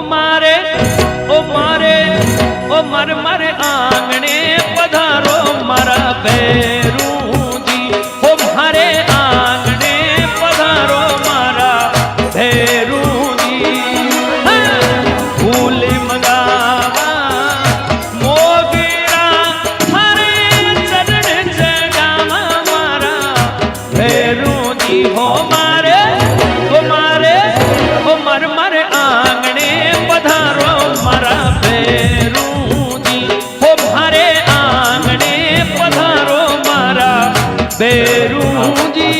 मारे आंगणे पधारो मारा भैरू जी। हो मारे आंगणे पधारो मारा भैरू जी। फूल मंगावा मोगरा थारे चरण जगावा मारा भैरू जी। हो मारे मारे आंगणे पधारो मारा भैरू जी। हो मारे आंगणे पधारो मारा भैरू जी।